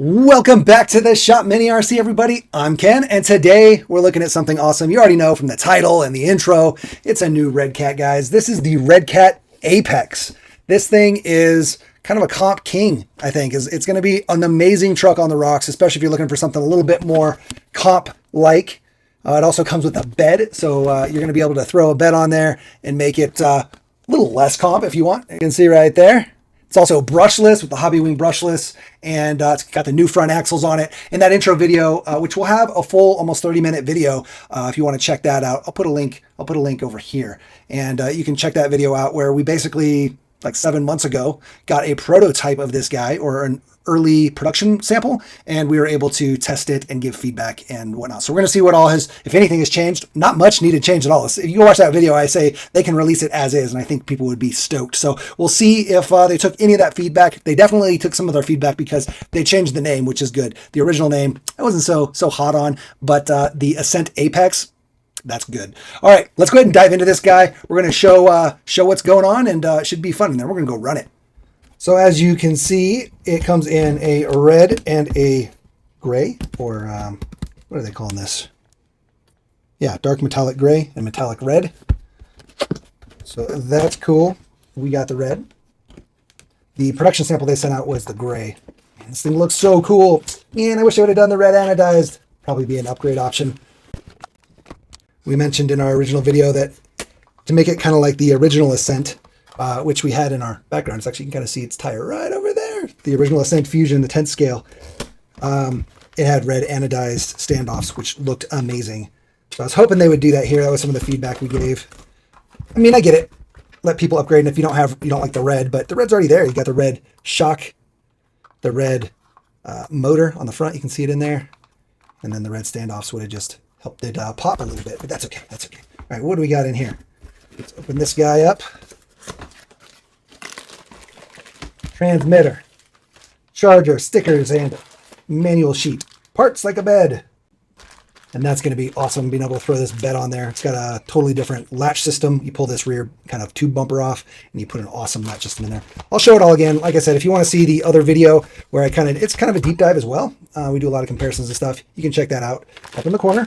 Welcome back to the Shop Mini RC, everybody. I'm Ken, and today we're looking at something awesome. You already know from the title and the intro, it's a new Redcat, guys. This is the Redcat Apex. This thing is kind of a comp king, I think. It's going to be an amazing truck on the rocks, especially if you're looking for something a little bit more comp-like. It also comes with a bed, so you're going to be able to throw a bed on there and make it a little less comp if you want. You can see right there. It's also brushless with the Hobby Wing brushless, and it's got the new front axles on it. In that intro video, which will have a full, almost 30-minute video, if you want to check that out, I'll put a link over here, and you can check that video out where we basically, like 7 months ago, got a prototype of this guy, or an early production sample, and we were able to test it and give feedback and whatnot. So we're going to see what all has, if anything has changed. Not much needed change at all. If you go watch that video, I say they can release it as is, and I think people would be stoked. So we'll see if they took any of that feedback. They definitely took some of their feedback because they changed the name, which is good. The original name I wasn't so hot on, but the Ascent Apex, that's good. All right, let's go ahead and dive into this guy. We're going to show what's going on, and it should be fun. And then we're going to go run it. So as you can see, it comes in a red and a gray, or what are they calling this? Yeah, dark metallic gray and metallic red. So that's cool. We got the red. The production sample they sent out was the gray. Man, this thing looks so cool. Man, I wish I would have done the red anodized. Probably be an upgrade option. We mentioned in our original video that to make it kind of like the original Ascent, which we had in our background. It's actually, you can kind of see its tire right over there. The original Ascent Fusion, the 10th scale. It had red anodized standoffs, which looked amazing. So I was hoping they would do that here. That was some of the feedback we gave. I mean, I get it. Let people upgrade, and if you don't like the red, but the red's already there. You got the red shock, the red motor on the front. You can see it in there. And then the red standoffs would have just helped it pop a little bit, but that's okay. That's okay. All right, what do we got in here? Let's open this guy up. Transmitter, charger, stickers, and manual sheet. Parts like a bed. And that's going to be awesome, being able to throw this bed on there. It's got a totally different latch system. You pull this rear kind of tube bumper off, and you put an awesome latch system in there. I'll show it all again. Like I said, if you want to see the other video where it's kind of a deep dive as well. We do a lot of comparisons and stuff. You can check that out up in the corner.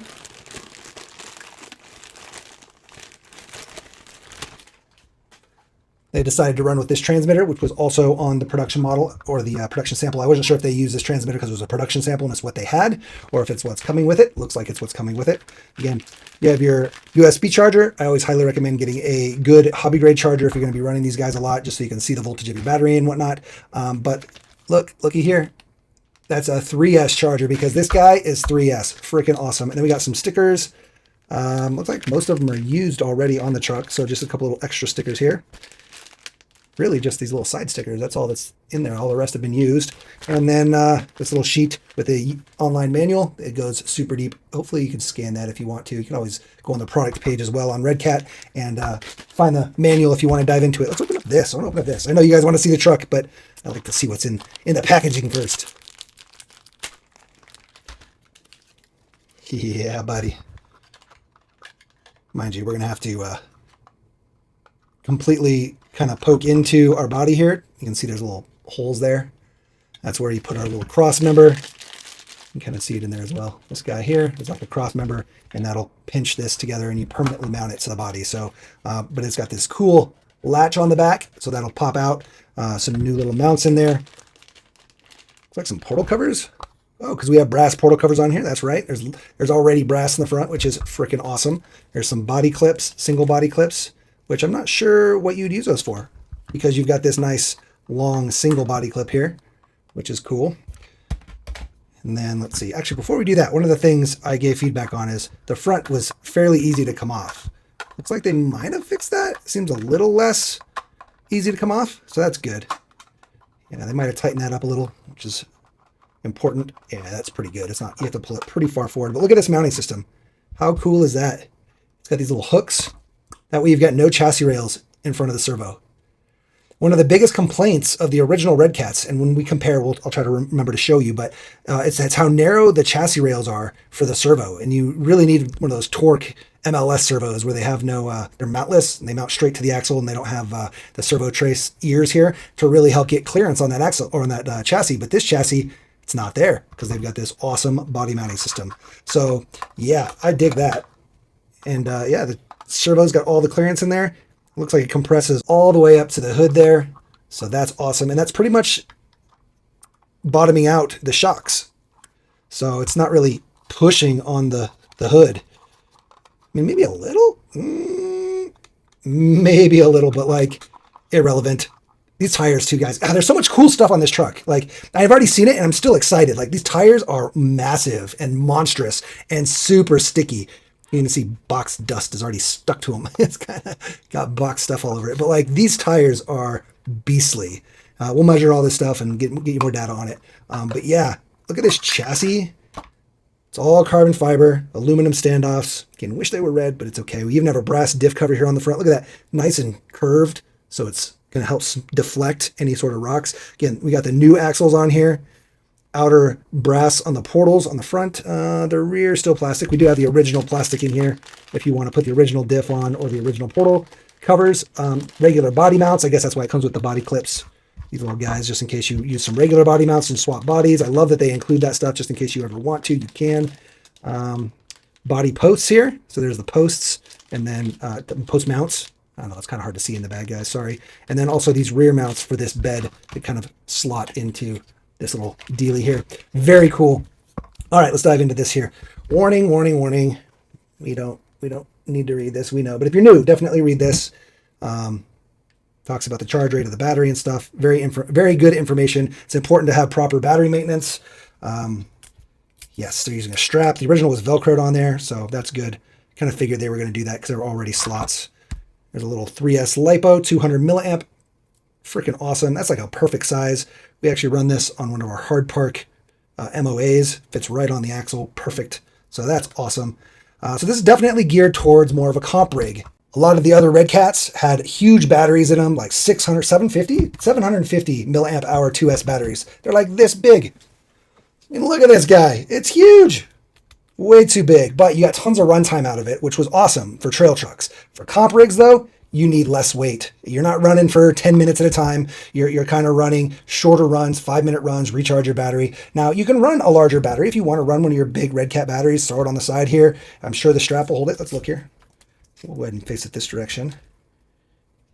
They decided to run with this transmitter, which was also on the production model or the production sample. I wasn't sure if they used this transmitter because it was a production sample and it's what they had, or if it's what's coming with it. Looks like it's what's coming with it. Again, you have your USB charger. I always highly recommend getting a good hobby grade charger if you're going to be running these guys a lot, just so you can see the voltage of your battery and whatnot. But looky here. That's a 3S charger because this guy is 3S. Freaking awesome. And then we got some stickers. Looks like most of them are used already on the truck, so just a couple little extra stickers here. Really just these little side stickers. That's all that's in there. All the rest have been used. And then this little sheet with the online manual. It goes super deep. Hopefully you can scan that if you want to. You can always go on the product page as well on Redcat and find the manual if you want to dive into it. Let's open up this. I want to open up this. I know you guys want to see the truck, but I like to see what's in the packaging first. Yeah, buddy. Mind you, we're going to have to completely kind of poke into our body here. You can see there's little holes there. That's where you put our little cross member. You can kind of see it in there as well. This guy here is like a cross member, and that'll pinch this together and you permanently mount it to the body. So, but it's got this cool latch on the back, so that'll pop out. Some new little mounts in there. Looks like some portal covers. Oh, because we have brass portal covers on here. That's right. There's already brass in the front, which is freaking awesome. There's some body clips, single body clips, which I'm not sure what you'd use those for, because you've got this nice long single body clip here, which is cool. And then let's see, actually before we do that, one of the things I gave feedback on is the front was fairly easy to come off. Looks like they might have fixed that. It seems a little less easy to come off, so that's good. Yeah, they might have tightened that up a little, which is important. Yeah, that's pretty good. It's not, you have to pull it pretty far forward, but look at this mounting system. How cool is that? It's got these little hooks. That way you've got no chassis rails in front of the servo. One of the biggest complaints of the original Redcats, and when we compare, I'll try to remember to show you, but it's how narrow the chassis rails are for the servo. And you really need one of those torque MLS servos where they have no, they're mountless, and they mount straight to the axle, and they don't have the servo trace ears here to really help get clearance on that axle or on that chassis. But this chassis, it's not there because they've got this awesome body mounting system. So yeah, I dig that. And yeah, the servo's got all the clearance in there. Looks like it compresses all the way up to the hood there. So that's awesome. And that's pretty much bottoming out the shocks. So it's not really pushing on the hood. I mean, maybe a little, maybe a little, but like irrelevant. These tires too, guys. There's so much cool stuff on this truck. Like, I've already seen it and I'm still excited. Like, these tires are massive and monstrous and super sticky. You can see box dust is already stuck to them. It's kind of got box stuff all over it. But like, these tires are beastly. We'll measure all this stuff and get you more data on it. But yeah, look at this chassis. It's all carbon fiber, aluminum standoffs. Again, wish they were red, but it's okay. We even have a brass diff cover here on the front. Look at that, nice and curved. So it's going to help deflect any sort of rocks. Again, we got the new axles on here. Outer brass on the portals on the front. The rear still plastic. We do have the original plastic in here if you want to put the original diff on or the original portal covers. Regular body mounts. I guess that's why it comes with the body clips. These little guys, just in case you use some regular body mounts and swap bodies. I love that they include that stuff just in case you ever want to. You can. Body posts here. So there's the posts and then post mounts. I don't know, it's kind of hard to see in the bag, guys. Sorry. And then also these rear mounts for this bed that kind of slot into this little dealie here. Very cool. All right, let's dive into this here. Warning, warning, warning. We don't need to read this. We know. But if you're new, definitely read this. Talks about the charge rate of the battery and stuff. Very good information. It's important to have proper battery maintenance. Yes, they're using a strap. The original was Velcroed on there, so that's good. Kind of figured they were going to do that because there were already slots. There's a little 3S LiPo, 200 milliamp. Freaking awesome. That's like a perfect size. We actually run this on one of our hard park MOAs. Fits right on the axle. Perfect. So that's awesome. So this is definitely geared towards more of a comp rig. A lot of the other Redcats had huge batteries in them, like 750 milliamp hour 2S batteries. They're like this big. I mean, look at this guy. It's huge. Way too big, but you got tons of runtime out of it, which was awesome for trail trucks. For comp rigs, though, you need less weight. You're not running for 10 minutes at a time. You're kind of running shorter runs, 5-minute runs, recharge your battery. Now, you can run a larger battery if you want to run one of your big Redcat batteries. Throw it on the side here. I'm sure the strap will hold it. Let's look here. We'll go ahead and face it this direction.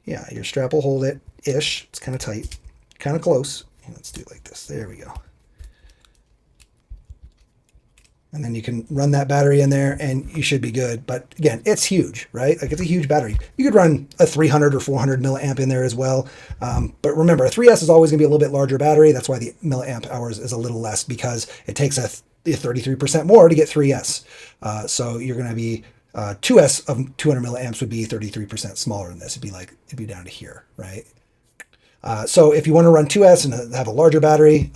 Yeah, your strap will hold it-ish. It's kind of tight, kind of close. Let's do it like this. There we go. And then you can run that battery in there and you should be good. But again, it's huge, right? Like, it's a huge battery. You could run a 300 or 400 milliamp in there as well. But remember, a 3S is always going to be a little bit larger battery. That's why the milliamp hours is a little less, because it takes a 33% more to get 3S. So you're going to be 2S of 200 milliamps would be 33% smaller than this. It'd be down to here, right? So if you want to run 2S and have a larger battery,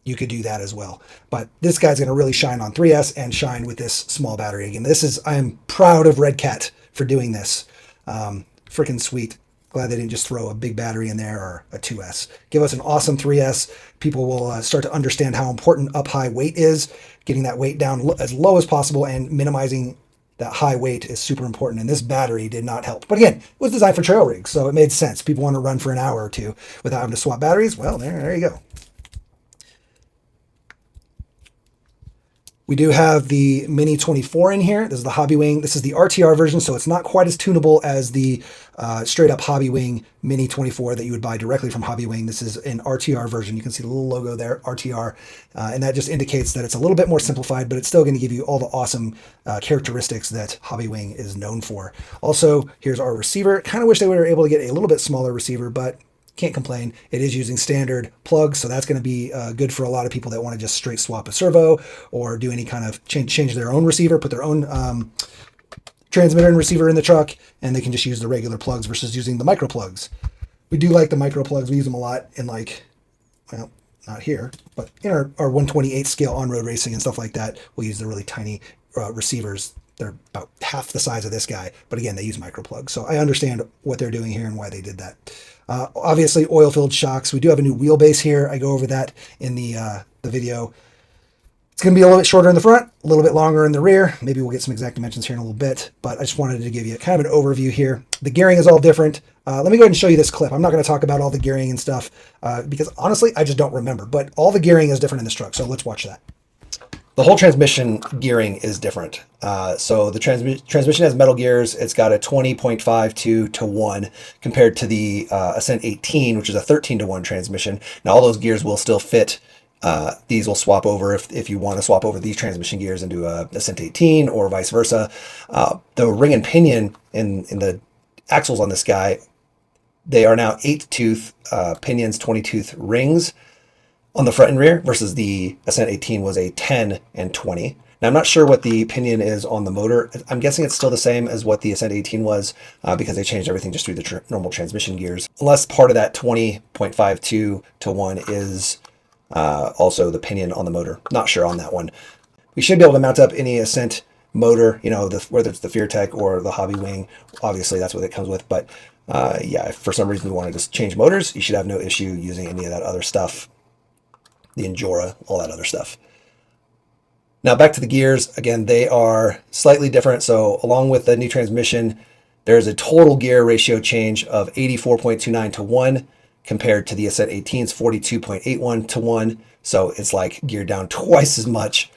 you could do that as well. But this guy's going to really shine on 3S and shine with this small battery. Again, I am proud of Redcat for doing this. Freaking sweet. Glad they didn't just throw a big battery in there or a 2S. Give us an awesome 3S. People will start to understand how important up high weight is. Getting that weight down as low as possible and minimizing that high weight is super important. And this battery did not help. But again, it was designed for trail rigs, so it made sense. People want to run for an hour or two without having to swap batteries. Well, there you go. We do have the Mini 24 in here. This is the Hobby Wing. This is the RTR version, so it's not quite as tunable as the straight up Hobby Wing Mini 24 that you would buy directly from Hobby Wing. This is an RTR version. You can see the little logo there, RTR, and that just indicates that it's a little bit more simplified, but it's still going to give you all the awesome characteristics that Hobby Wing is known for. Also, here's our receiver. Kind of wish they were able to get a little bit smaller receiver, but can't complain. It is using standard plugs, so that's going to be good for a lot of people that want to just straight swap a servo or do any kind of change their own receiver, put their own transmitter and receiver in the truck, and they can just use the regular plugs versus using the micro plugs. We do like the micro plugs. We use them a lot in, like, well, not here, but in our 128 scale on-road racing and stuff like that. We'll use the really tiny receivers. They're about half the size of this guy, but again, they use micro plugs. So I understand what they're doing here and why they did that. Obviously, oil-filled shocks. We do have a new wheelbase here. I go over that in the video. It's going to be a little bit shorter in the front, a little bit longer in the rear. Maybe we'll get some exact dimensions here in a little bit, but I just wanted to give you kind of an overview here. The gearing is all different. Let me go ahead and show you this clip. I'm not going to talk about all the gearing and stuff because honestly, I just don't remember, but all the gearing is different in this truck. So let's watch that. The whole transmission gearing is different. So the transmission has metal gears. It's got a 20.52 to 1 compared to the Ascent 18, which is a 13 to 1 transmission. Now all those gears will still fit. These will swap over if you want to swap over these transmission gears into a Ascent 18 or vice versa. The ring and pinion in the axles on this guy, they are now 8-tooth pinions, 20-tooth rings on the front and rear versus the Ascent 18 was a 10 and 20. Now I'm not sure what the pinion is on the motor. I'm guessing it's still the same as what the Ascent 18 was because they changed everything just through the normal transmission gears. Unless part of that 20.52 to 1 is also the pinion on the motor. Not sure on that one. We should be able to mount up any Ascent motor, you know, whether it's the FearTech or the Hobby Wing. Obviously, that's what it comes with. But yeah, if for some reason you want to just change motors, you should have no issue using any of that other stuff. The Endura, all that other stuff. Now back to the gears. Again, they are slightly different. So along with the new transmission, there's a total gear ratio change of 84.29 to 1. Compared to the Ascent 18's 42.81 to 1. So it's like geared down twice as much.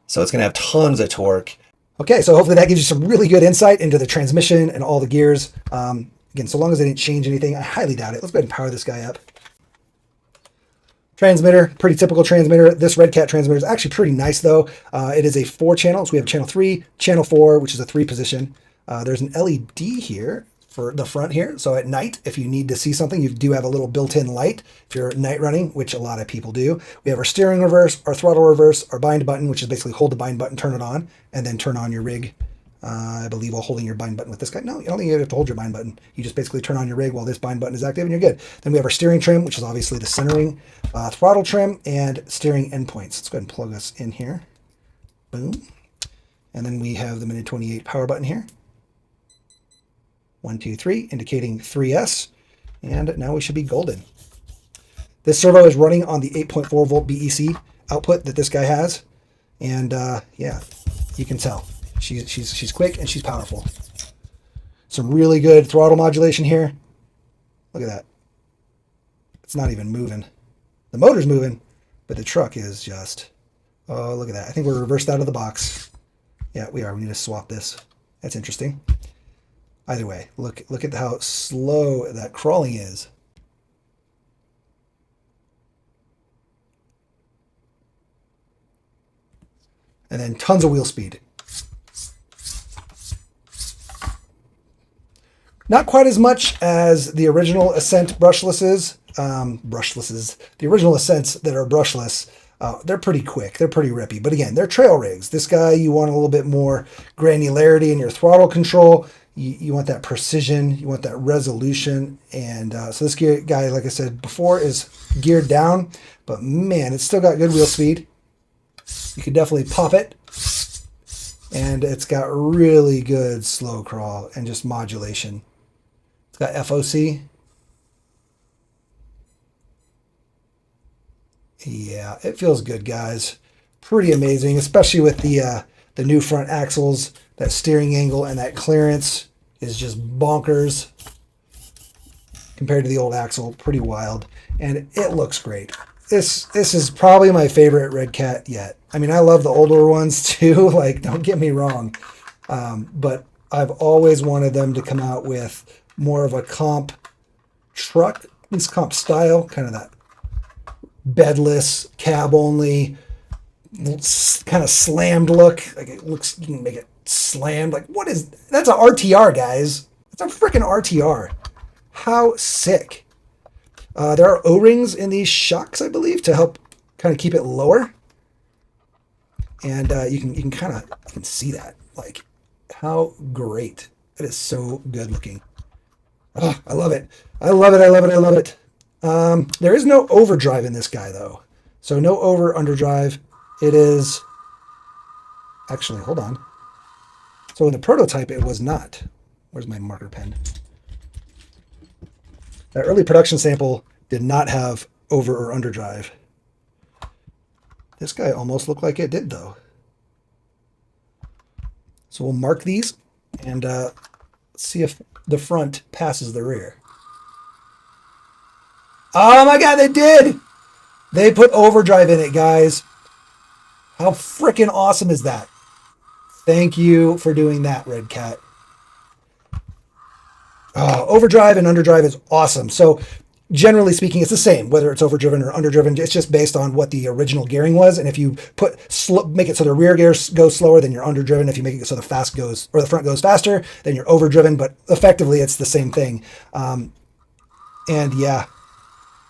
So it's going to have tons of torque. Okay, so hopefully that gives you some really good insight into the transmission and all the gears. Again, so long as they didn't change anything, I highly doubt it. Let's go ahead and power this guy up. Transmitter, pretty typical transmitter. This Redcat transmitter is actually pretty nice though. It is a 4-channel. So we have channel 3, channel 4, which is a 3-position. There's an LED here for the front here. So at night, if you need to see something, you do have a little built-in light if you're night running, which a lot of people do. We have our steering reverse, our throttle reverse, our bind button, which is basically hold the bind button, turn it on, and then turn on your rig. I believe while holding your bind button with this guy. No, you don't think you have to hold your bind button. You just basically turn on your rig while this bind button is active and you're good. Then we have our steering trim, which is obviously the centering, throttle trim, and steering endpoints. Let's go ahead and plug us in here. Boom. And then we have the Minute 28 power button here. 1, 2, 3, indicating 3S. And now we should be golden. This servo is running on the 8.4 volt BEC output that this guy has. And yeah, you can tell. She's quick and she's powerful. Some really good throttle modulation here. Look at that. It's not even moving. The motor's moving, but the truck is just, oh, look at that. I think we're reversed out of the box. Yeah, we are. We need to swap this. That's interesting. Either way, look at how slow that crawling is. And then tons of wheel speed. Not quite as much as the original Ascent brushlesses. The original Ascents that are brushless, they're pretty quick. They're pretty rippy. But again, they're trail rigs. This guy, you want a little bit more granularity in your throttle control. You want that precision. You want that resolution. And so this guy, like I said before, is geared down. But man, it's still got good wheel speed. You could definitely pop it. And it's got really good slow crawl and just modulation. It's got FOC. Yeah, it feels good, guys. Pretty amazing, especially with the new front axles. That steering angle and that clearance is just bonkers compared to the old axle. Pretty wild, and it looks great. This is probably my favorite Redcat yet. I mean, I love the older ones too. Like, don't get me wrong, but I've always wanted them to come out with more of a comp truck, at least comp style, kind of that bedless, cab only, kind of slammed look. Like it looks, you can make it slammed. Like, what is, that's a RTR, guys. That's a freaking RTR. How sick. There are O-rings in these shocks, I believe, to help kind of keep it lower. And you can kind of, you can see that. Like, how great. That is so good looking. Oh, I love it. I love it. I love it. I love it. There is no overdrive in this guy, though. So no underdrive. It is, actually, hold on. So in the prototype, it was not. Where's my marker pen? That early production sample did not have over or underdrive. This guy almost looked like it did, though. So we'll mark these and see if the front passes the rear. Oh my God, they did! They put overdrive in it, guys. How freaking awesome is that? Thank you for doing that, Redcat. Oh, overdrive and underdrive is awesome. So generally speaking, it's the same, whether it's overdriven or underdriven. It's just based on what the original gearing was. And if you make it so the rear gears go slower, then you're underdriven. If you make it so the front goes faster, then you're overdriven. But effectively, it's the same thing. And yeah,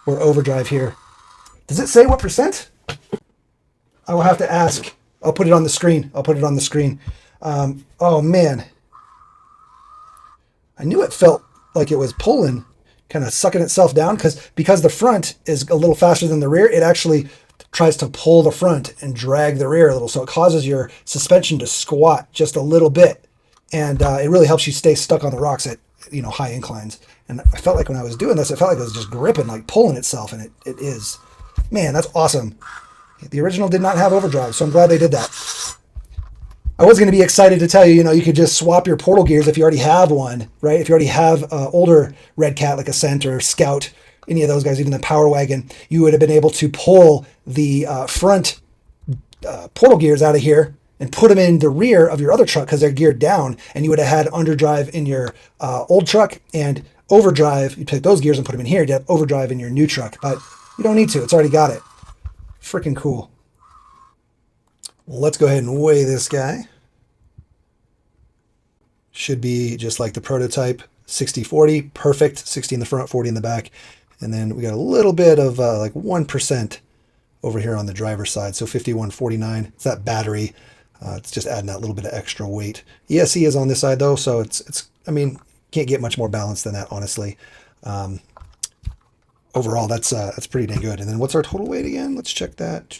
we're overdrive here. Does it say what percent? I will have to ask. I'll put it on the screen. Oh man. I knew it felt like it was pulling, kind of sucking itself down because the front is a little faster than the rear. It actually tries to pull the front and drag the rear a little. So it causes your suspension to squat just a little bit. And it really helps you stay stuck on the rocks at, high inclines. And I felt like when I was doing this, it felt like it was just gripping, like pulling itself. And it is. Man, that's awesome. The original did not have overdrive, so I'm glad they did that. I was going to be excited to tell you, you could just swap your portal gears if you already have one, right? If you already have older Redcat like Ascent or Scout, any of those guys, even the Power Wagon, you would have been able to pull the front portal gears out of here and put them in the rear of your other truck because they're geared down, and you would have had underdrive in your old truck and overdrive. You take those gears and put them in here. You have overdrive in your new truck, but you don't need to. It's already got it. Freaking cool. Well, let's go ahead and weigh this guy. Should be just like the prototype, 60-40, perfect, 60 in the front, 40 in the back. And then we got a little bit of like 1% over here on the driver's side, so 51-49. It's that battery. It's just adding that little bit of extra weight. ESC is on this side though, so it's can't get much more balanced than that, honestly. Overall, that's pretty dang good. And then what's our total weight again? Let's check that.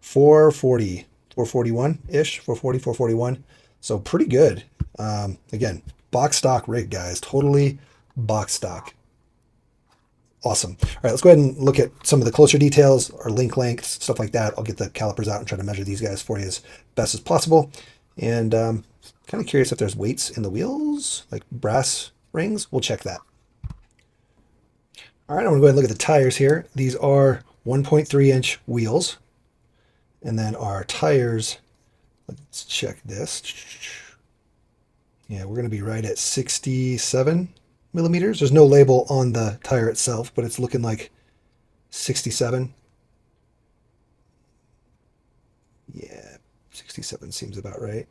440, 441-ish, 440, 441. So pretty good. Again, box stock rig, guys. Totally box stock. Awesome. All right, let's go ahead and look at some of the closer details, our link lengths, stuff like that. I'll get the calipers out and try to measure these guys for you as best as possible. And kind of curious if there's weights in the wheels, like brass rings. We'll check that. All right, I'm going to go ahead and look at the tires here. These are 1.3-inch wheels. And then our tires, let's check this. Yeah, we're going to be right at 67 millimeters. There's no label on the tire itself, but it's looking like 67. Yeah, 67 seems about right.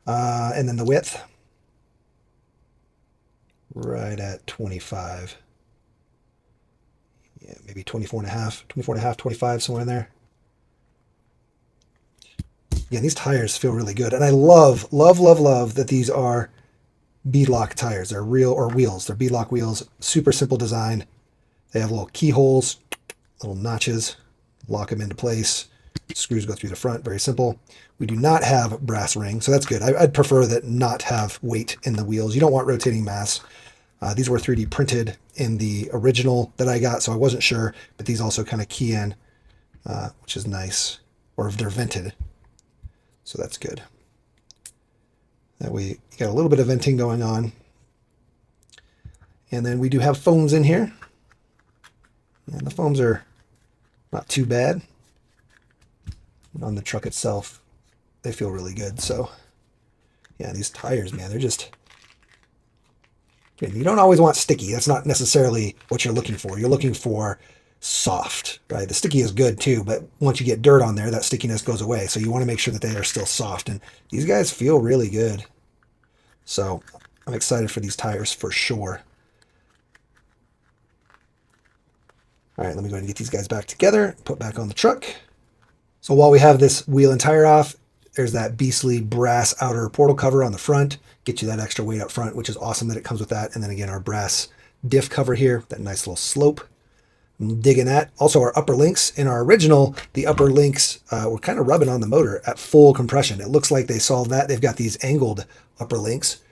And then the width, right at 25. Yeah, maybe 24 and a half, 25, somewhere in there. Yeah, these tires feel really good. And I love that these are beadlock tires. They're wheels. They're beadlock wheels. Super simple design. They have little keyholes, little notches, lock them into place. Screws go through the front. Very simple. We do not have brass rings, so that's good. I'd prefer that not have weight in the wheels. You don't want rotating mass. These were 3D printed in the original that I got, so I wasn't sure. But these also kind of key in, which is nice. Or if they're vented. So that's good. That way you got a little bit of venting going on. And then we do have foams in here. And the foams are not too bad. And on the truck itself, they feel really good. So yeah, these tires, man, they're just... You don't always want sticky. That's not necessarily what you're looking for. You're looking for soft, right? The sticky is good too, but once you get dirt on there, that stickiness goes away. So you want to make sure that they are still soft, and these guys feel really good. So I'm excited for these tires for sure. All right, let me go ahead and get these guys back together, put back on the truck. So while we have this wheel and tire off, there's that beastly brass outer portal cover on the front. Get you that extra weight up front, which is awesome that it comes with that. And then again, our brass diff cover here, that nice little slope. I'm digging that. Also, our upper links. In our original, the upper links were kind of rubbing on the motor at full compression. It looks like they solved that. They've got these angled upper links.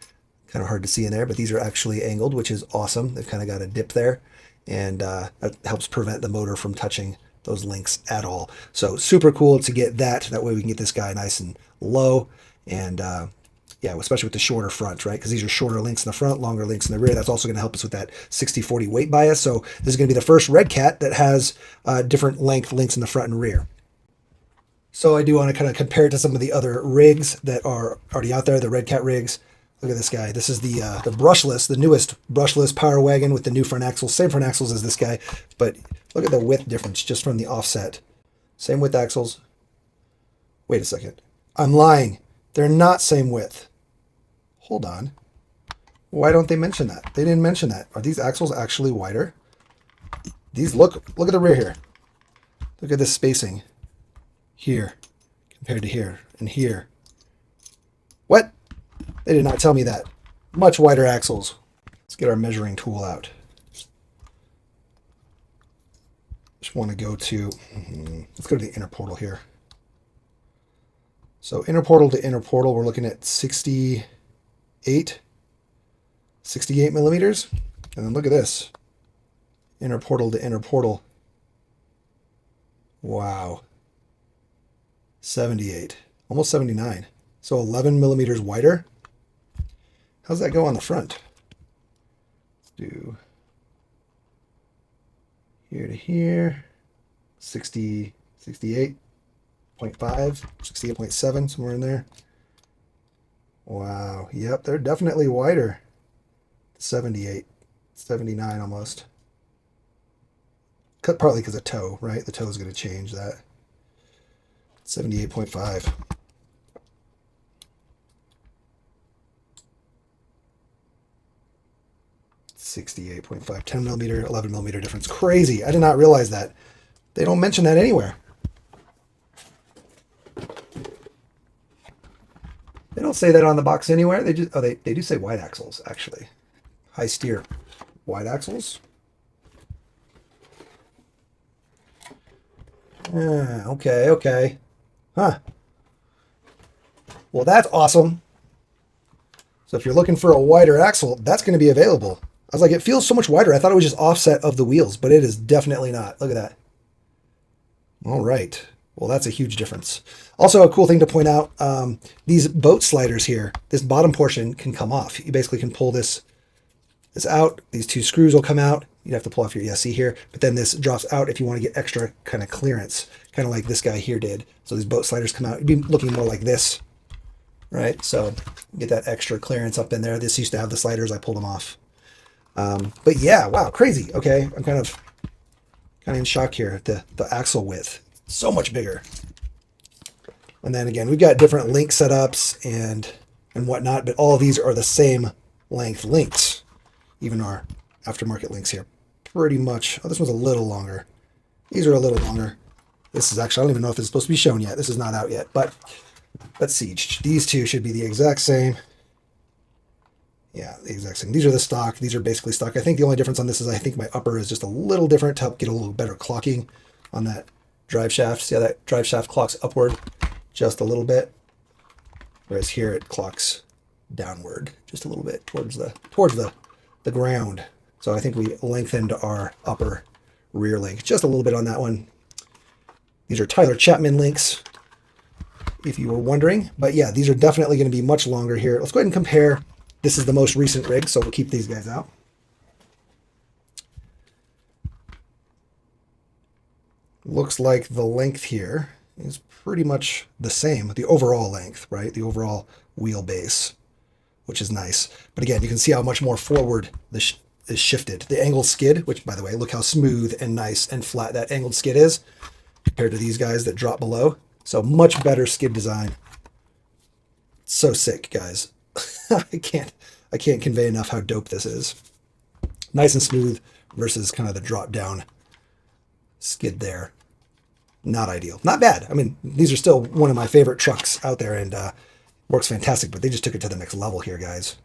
Kind of hard to see in there, but these are actually angled, which is awesome. They've kind of got a dip there, and that helps prevent the motor from touching those links at all. So super cool to get that. That way we can get this guy nice and low, and yeah, especially with the shorter front, right? Because these are shorter links in the front, longer links in the rear. That's also going to help us with that 60-40 weight bias. So this is going to be the first Redcat that has different length links in the front and rear. So I do want to kind of compare it to some of the other rigs that are already out there, the Redcat rigs. Look at this guy. This is the brushless, the newest brushless Power Wagon with the new front axles. Same front axles as this guy, but look at the width difference just from the offset. Same width axles. Wait a second. I'm lying. They're not same width. Hold on. Why don't they mention that? They didn't mention that. Are these axles actually wider? These look at the rear here. Look at this spacing here compared to here and here. What? They did not tell me that. Much wider axles. Let's get our measuring tool out. Just want to go to, let's go to the inner portal here. So inner portal to inner portal, we're looking at 68 millimeters. And then look at this. Inner portal to inner portal. Wow. 78. Almost 79. So 11 millimeters wider. How's that go on the front? Let's do here to here. 60, 68.5, 68.7, somewhere in there. Wow. Yep, they're definitely wider. 78, 79 almost. Partly because of toe, right? The toe is going to change that. 78.5. 68.5, 10 millimeter, 11 millimeter difference. Crazy. I did not realize that. They don't mention that anywhere. They don't say that on the box anywhere. They just, oh, they do say wide axles, actually. High steer. Wide axles. Okay. Huh. Well, that's awesome. So if you're looking for a wider axle, that's going to be available. I was like, it feels so much wider. I thought it was just offset of the wheels, but it is definitely not. Look at that. All right. Well, that's a huge difference. Also, a cool thing to point out, these boat sliders here, this bottom portion can come off. You basically can pull this out. These two screws will come out. You'd have to pull off your ESC here, but then this drops out if you want to get extra kind of clearance, kind of like this guy here did. So these boat sliders come out. You'd be looking more like this, right? So get that extra clearance up in there. This used to have the sliders. I pulled them off. But yeah, wow, crazy. Okay, I'm kind of in shock here. The axle width, so much bigger. And then again, we've got different link setups and whatnot, but all of these are the same length links. Even our aftermarket links here, pretty much. Oh, this one's a little longer. These are a little longer. This is actually, I don't even know if it's supposed to be shown yet. This is not out yet, but let's see. These two should be the exact same. Yeah, the exact same. These are the stock. These are basically stock. I think the only difference on this is I think my upper is just a little different to help get a little better clocking on that drive shaft. See how that drive shaft clocks upward just a little bit, whereas here it clocks downward just a little bit towards the ground. So I think we lengthened our upper rear link just a little bit on that one. These are Tyler Chapman links, if you were wondering. But yeah, these are definitely going to be much longer here. Let's go ahead and compare. This is the most recent rig, so we'll keep these guys out. Looks like the length here is pretty much the same, the overall length, right? The overall wheelbase, which is nice. But again, you can see how much more forward this is shifted. The angled skid, which by the way, look how smooth and nice and flat that angled skid is compared to these guys that drop below. So much better skid design. So sick, guys. I can't convey enough how dope this is. Nice and smooth versus kind of the drop down skid there. Not ideal. Not bad. I mean, these are still one of my favorite trucks out there and works fantastic, but they just took it to the next level here, guys.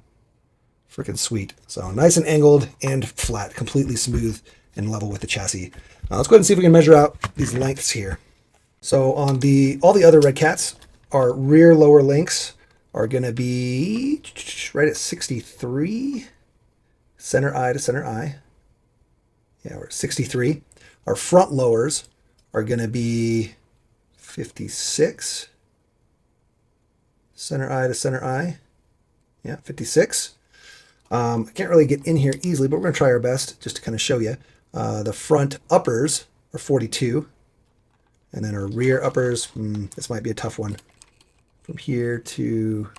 Freaking sweet. So nice and angled and flat, completely smooth and level with the chassis. Now let's go ahead and see if we can measure out these lengths here. So on all the other Redcats, our rear lower links are going to be right at 63, center eye to center eye. Yeah, we're at 63. Our front lowers are going to be 56. Center eye to center eye. Yeah, 56. I can't really get in here easily, but we're going to try our best just to kind of show you. The front uppers are 42. And then our rear uppers, this might be a tough one. From here to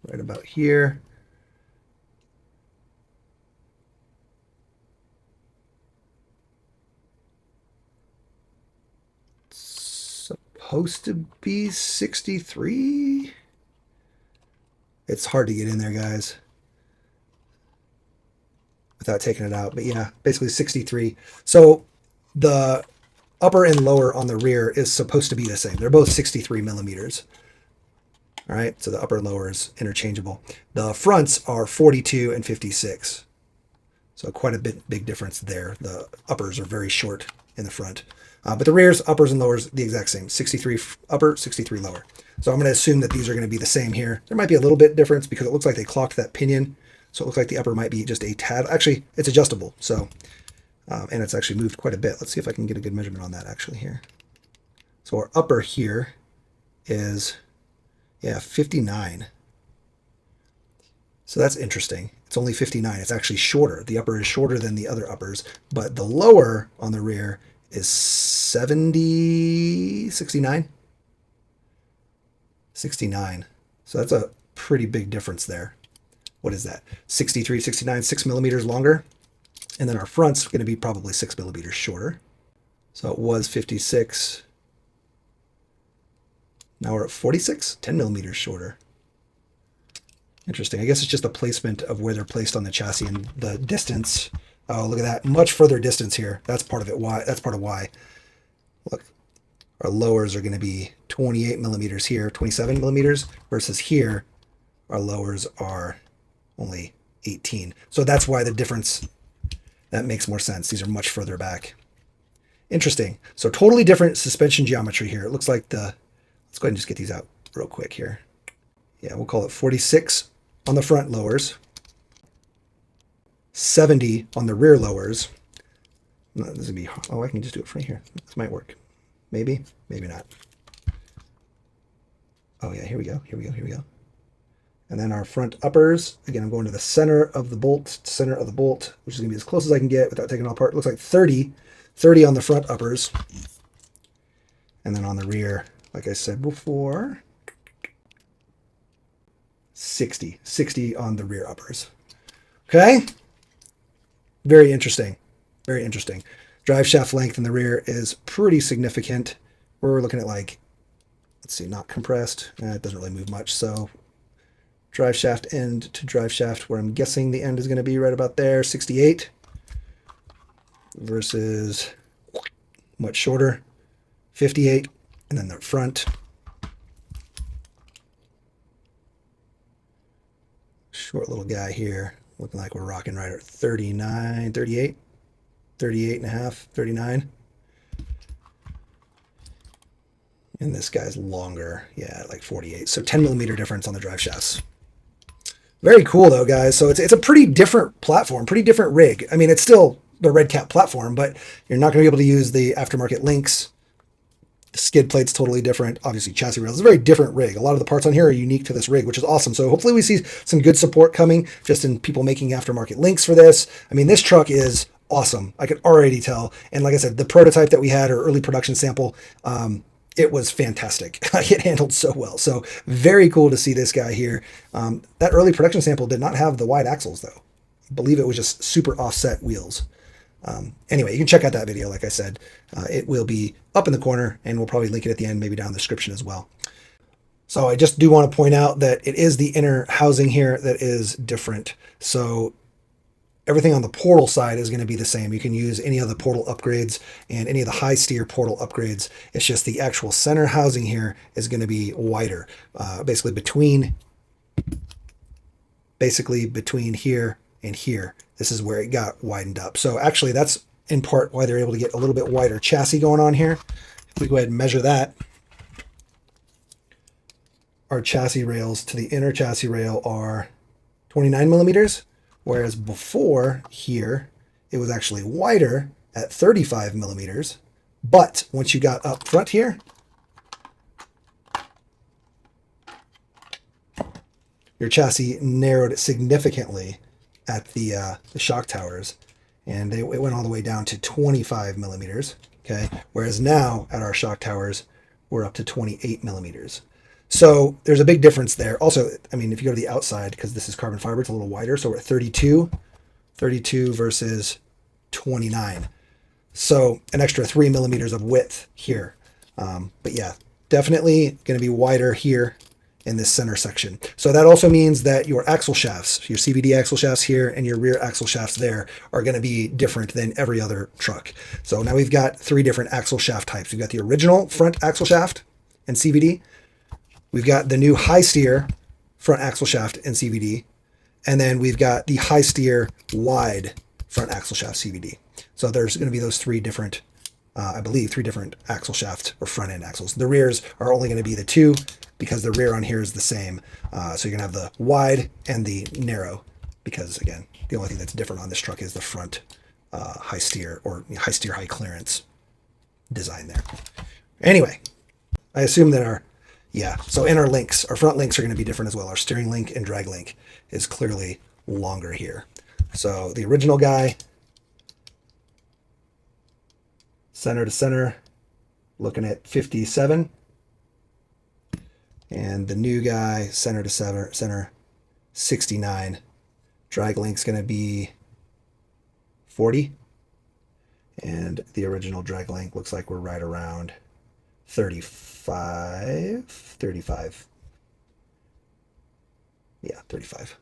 right about here. Supposed to be 63. It's hard to get in there, guys, without taking it out. But yeah, basically 63. So the upper and lower on the rear is supposed to be the same. They're both 63 millimeters. All right, so the upper and lower is interchangeable. The fronts are 42 and 56. So quite a big difference there. The uppers are very short in the front. But the rears, uppers, and lowers, the exact same. 63 upper, 63 lower. So I'm going to assume that these are going to be the same here. There might be a little bit difference because it looks like they clocked that pinion. So it looks like the upper might be just a tad. Actually, it's adjustable. So, and it's actually moved quite a bit. Let's see if I can get a good measurement on that actually here. So our upper here is, yeah, 59. So that's interesting. It's only 59. It's actually shorter. The upper is shorter than the other uppers, but the lower on the rear is 69. 69. So that's a pretty big difference there. What is that? 63, 69, 6 millimeters longer. And then our front's going to be probably 6 millimeters shorter. So it was 56. Now we're at 46, 10 millimeters shorter. Interesting. I guess it's just the placement of where they're placed on the chassis and the distance. Oh, look at that. Much further distance here. That's part of it. Why? That's part of why. Look, our lowers are going to be 28 millimeters here, 27 millimeters, versus here, our lowers are only 18. So that's why the difference, that makes more sense. These are much further back. Interesting. So totally different suspension geometry here. It looks like the, let's go ahead and just get these out real quick here. Yeah, we'll call it 46 on the front lowers. 70 on the rear lowers. No, this would be, oh, I can just do it from here. This might work. Maybe, maybe not. Oh yeah, here we go, here we go, here we go. And then our front uppers, again, I'm going to the center of the bolt, which is gonna be as close as I can get without taking it all apart. It looks like 30 on the front uppers. And then on the rear, like I said before, 60 on the rear uppers. Okay. Very interesting. Very interesting. Drive shaft length in the rear is pretty significant. We're looking at like, let's see, not compressed. It doesn't really move much. So drive shaft end to drive shaft, where I'm guessing the end is going to be right about there, 68 versus much shorter, 58. And then the front, short little guy here, looking like we're rocking right at 39, 38, 38 and a half, 39. And this guy's longer, yeah, like 48. So 10 millimeter difference on the drive shafts. Very cool though, guys. So it's a pretty different platform, pretty different rig. I mean, it's still the Redcat platform, but you're not going to be able to use the aftermarket links. The skid plate's totally different. Obviously, chassis rails. It's a very different rig. A lot of the parts on here are unique to this rig, which is awesome. So hopefully we see some good support coming just in people making aftermarket links for this. I mean, this truck is awesome. I could already tell. And like I said, the prototype that we had, or early production sample, it was fantastic. It handled so well. So very cool to see this guy here. That early production sample did not have the wide axles, though. I believe it was just super offset wheels. Anyway, you can check out that video. Like I said, it will be up in the corner, and we'll probably link it at the end, maybe down in the description as well. So I just do want to point out that it is the inner housing here that is different. So everything on the portal side is going to be the same. You can use any of the portal upgrades and any of the high steer portal upgrades. It's just the actual center housing here is going to be wider, basically between here and here. This is where it got widened up. So actually that's in part why they're able to get a little bit wider chassis going on here. If we go ahead and measure that, our chassis rails to the inner chassis rail are 29 millimeters, whereas before here, it was actually wider at 35 millimeters, But once you got up front here, your chassis narrowed significantly at the shock towers, and it went all the way down to 25 millimeters. Okay, whereas now at our shock towers, we're up to 28 millimeters. So there's a big difference there. Also, I mean, if you go to the outside, because this is carbon fiber, it's a little wider. So we're at 32 versus 29. So an extra 3 millimeters of width here. But yeah, definitely going to be wider here in this center section. So that also means that your axle shafts, your CVD axle shafts here and your rear axle shafts there are going to be different than every other truck. So now we've got 3 different axle shaft types. We've got the original front axle shaft and CVD. We've got the new high steer front axle shaft and CVD. And then we've got the high steer wide front axle shaft CVD. So there's going to be those 3 different, I believe, 3 different axle shafts or front end axles. The rears are only going to be the 2 because the rear on here is the same. So you're going to have the wide and the narrow because, again, the only thing that's different on this truck is the front high steer or high steer, high clearance design there. Anyway, I assume that so in our links, our front links are going to be different as well. Our steering link and drag link is clearly longer here. So the original guy, center to center, looking at 57. And the new guy, center to center, 69. Drag link's going to be 40. And the original drag link looks like we're right around 35. Yeah, 35.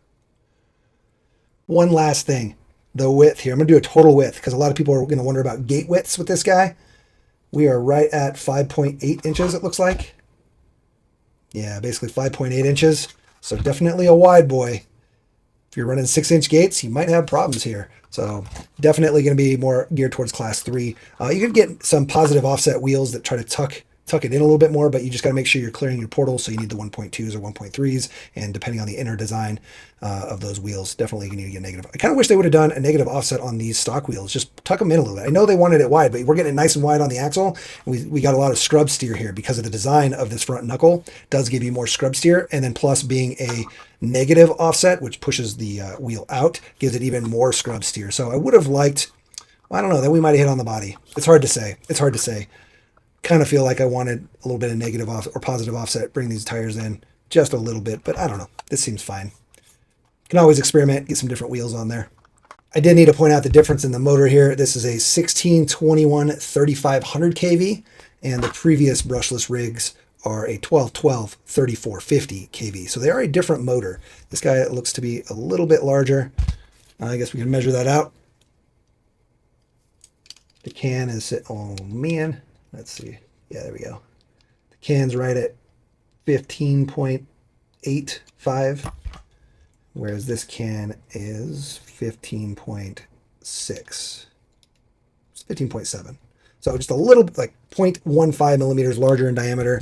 One last thing, the width here. I'm going to do a total width because a lot of people are going to wonder about gate widths with this guy. We are right at 5.8 inches, it looks like. Yeah, basically 5.8 inches. So definitely a wide boy. If you're running 6-inch gates, you might have problems here. So definitely going to be more geared towards class 3. You can get some positive offset wheels that try to tuck it in a little bit more, but you just got to make sure you're clearing your portals. So you need the 1.2s or 1.3s, and depending on the inner design of those wheels, definitely you need to get negative. I kind of wish they would have done a negative offset on these stock wheels. Just tuck them in a little bit. I know they wanted it wide, but we're getting it nice and wide on the axle. We got a lot of scrub steer here because of the design of this front knuckle. Does give you more scrub steer, and then plus being a negative offset, which pushes the wheel out, gives it even more scrub steer. So I would have liked, I don't know, that we might have hit on the body. It's hard to say. Kind of feel like I wanted a little bit of negative or positive offset, bring these tires in just a little bit, but I don't know. This seems fine. Can always experiment, get some different wheels on there. I did need to point out the difference in the motor here. This is a 1621 3500 kV, and the previous brushless rigs are a 1212 3450 kV. So they are a different motor. This guy looks to be a little bit larger. I guess we can measure that out. The can is, oh man. Let's see. Yeah, there we go. The can's right at 15.85, whereas this can is 15.6. It's 15.7. So just a little, like 0.15 millimeters larger in diameter,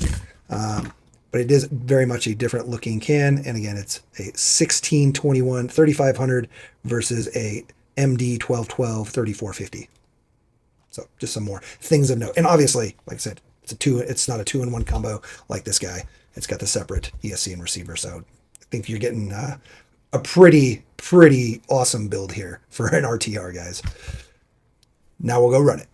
but it is very much a different looking can. And again, it's a 1621 3500 versus a MD 1212 3450. So just some more things of note. And obviously, like I said, it's not a 2-in-1 combo like this guy. It's got the separate ESC and receiver. So I think you're getting a pretty awesome build here for an RTR, guys. Now we'll go run it.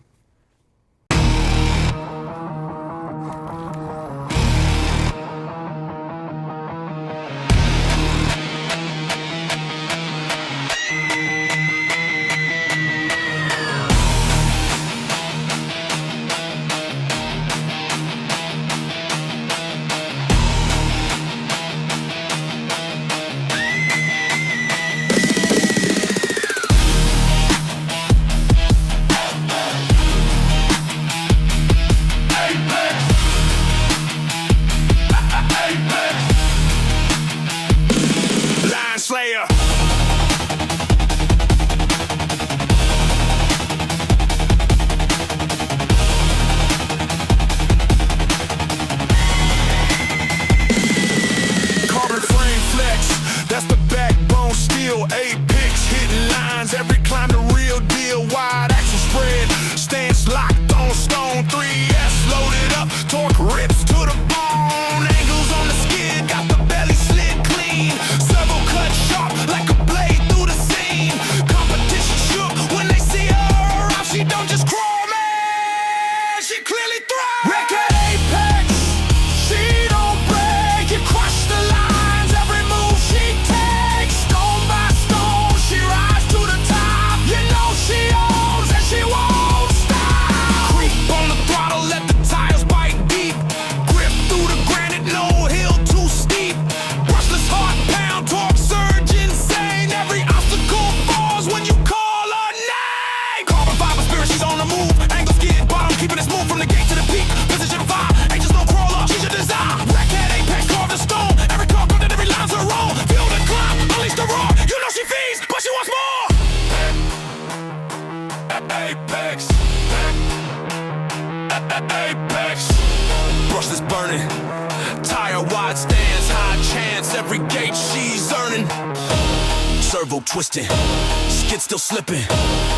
Apex hitting lines, every climb the real deal. Wide axle spread, stance locked on stone. 3 Apex. Brushless burning. Tire wide stance, high chance. Every gate she's earning. Servo twisting. Skid still slipping.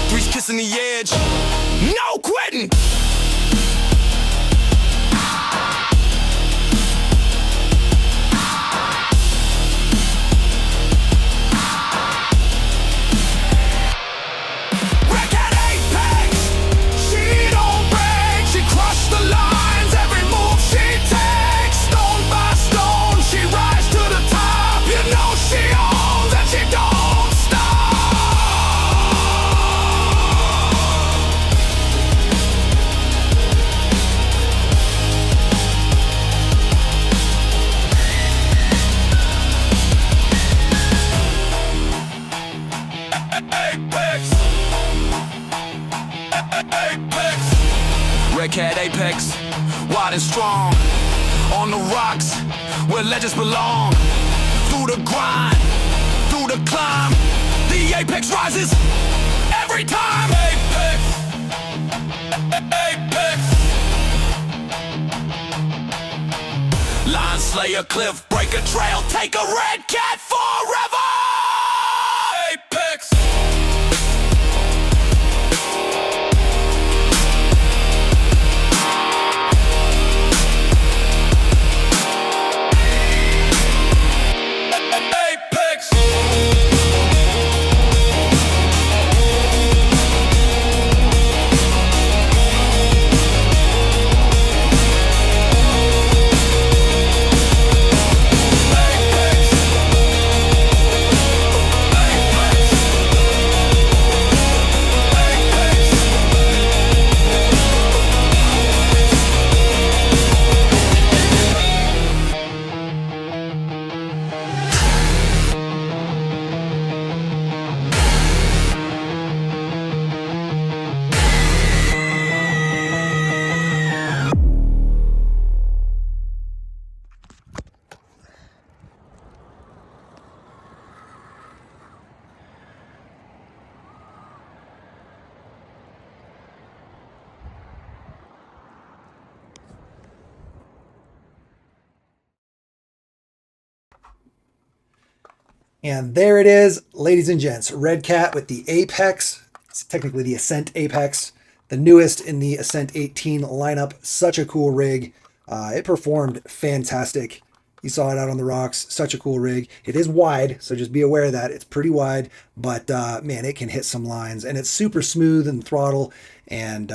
Threes kissing the edge. No quitting. Redcat Apex. She don't break. She crushed the lines. Every move she takes. Stone by stone, she rises to the top. You know she owns and she don't stop. Apex. Apex. Redcat Apex, wide and strong. On the rocks, where legends belong. Through the grind, through the climb, the apex rises every time. Apex. Apex. Line slayer, cliff breaker, trail take a red cat forever. Apex. Apex. And there it is, ladies and gents. Redcat with the Apex. It's technically the Ascent Apex, the newest in the Ascent 18 lineup. Such a cool rig. It performed fantastic. You saw it out on the rocks. Such a cool rig. It is wide, so just be aware of that. It's pretty wide, but man, it can hit some lines. And it's super smooth in the throttle. And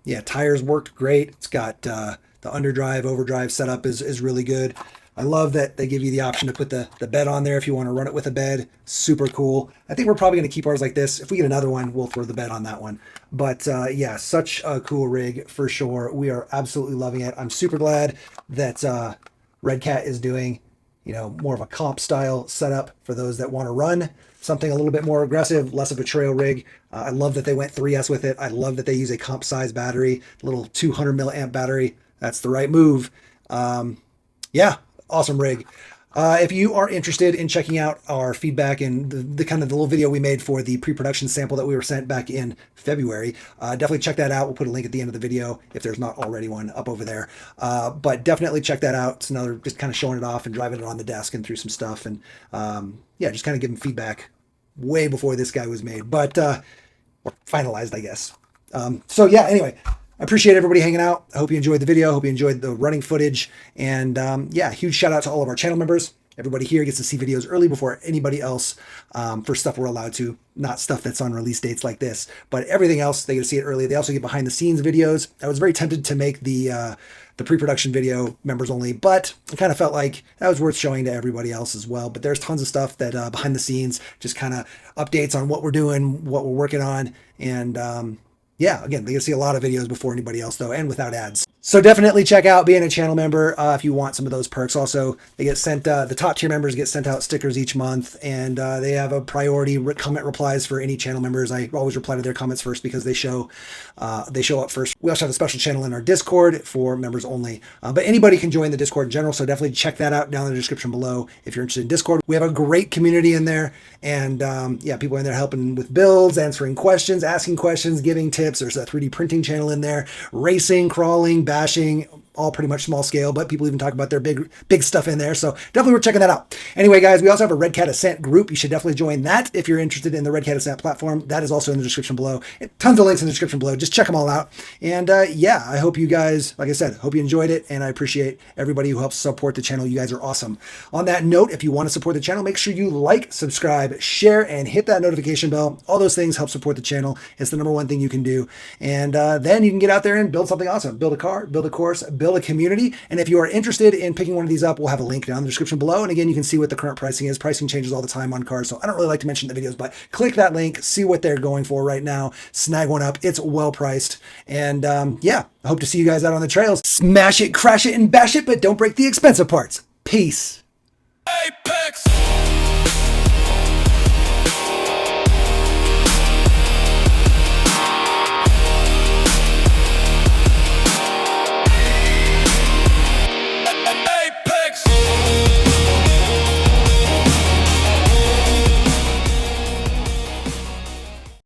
yeah, tires worked great. It's got the underdrive, overdrive setup is really good. I love that they give you the option to put the bed on there if you want to run it with a bed. Super cool. I think we're probably going to keep ours like this. If we get another one, we'll throw the bed on that one. But yeah, such a cool rig for sure. We are absolutely loving it. I'm super glad that Redcat is doing, you know, more of a comp style setup for those that want to run something a little bit more aggressive, less of a trail rig. I love that they went 3S with it. I love that they use a comp size battery, little 200 milliamp battery. That's the right move. Yeah. Awesome rig. If you are interested in checking out our feedback and the kind of the little video we made for the pre-production sample that we were sent back in February, definitely check that out. We'll put a link at the end of the video if there's not already one up over there. But definitely check that out. It's another just kind of showing it off and driving it on the desk and through some stuff. And yeah, just kind of giving feedback way before this guy was made, but or finalized, I guess. So yeah, anyway. I appreciate everybody hanging out. I hope you enjoyed the video. I hope you enjoyed the running footage. And yeah, huge shout out to all of our channel members. Everybody here gets to see videos early before anybody else for stuff we're allowed to, not stuff that's on release dates like this, but everything else, they get to see it early. They also get behind the scenes videos. I was very tempted to make the pre-production video members only, but I kind of felt like that was worth showing to everybody else as well. But there's tons of stuff that behind the scenes, just kind of updates on what we're doing, what we're working on. And yeah, again, they can see a lot of videos before anybody else, though, and without ads. So definitely check out being a channel member if you want some of those perks. Also, they get sent, the top tier members get sent out stickers each month, and they have a priority comment replies for any channel members. I always reply to their comments first because they show up first. We also have a special channel in our Discord for members only, but anybody can join the Discord in general. So definitely check that out down in the description below if you're interested in Discord. We have a great community in there, and yeah, people in there helping with builds, answering questions, asking questions, giving tips. There's a 3D printing channel in there, racing, crawling, bashing, all pretty much small scale, but people even talk about their big stuff in there. So definitely worth checking that out. Anyway, guys, we also have a Redcat Ascent group. You should definitely join that if you're interested in the Redcat Ascent platform. That is also in the description below. Tons of links in the description below. Just check them all out. And yeah, I hope you guys, like I said, hope you enjoyed it. And I appreciate everybody who helps support the channel. You guys are awesome. On that note, if you want to support the channel, make sure you like, subscribe, share, and hit that notification bell. All those things help support the channel. It's the number one thing you can do. And then you can get out there and build something awesome. Build a car, build a course, build a community. And if you are interested in picking one of these up, we'll have a link down in the description below. And again, you can see what the current pricing is. Pricing changes all the time on cars, so I don't really like to mention the videos, but click that link, see what they're going for right now, snag one up. It's well priced. And yeah, I hope to see you guys out on the trails. Smash it, crash it, and bash it, but don't break the expensive parts. Peace. Apex.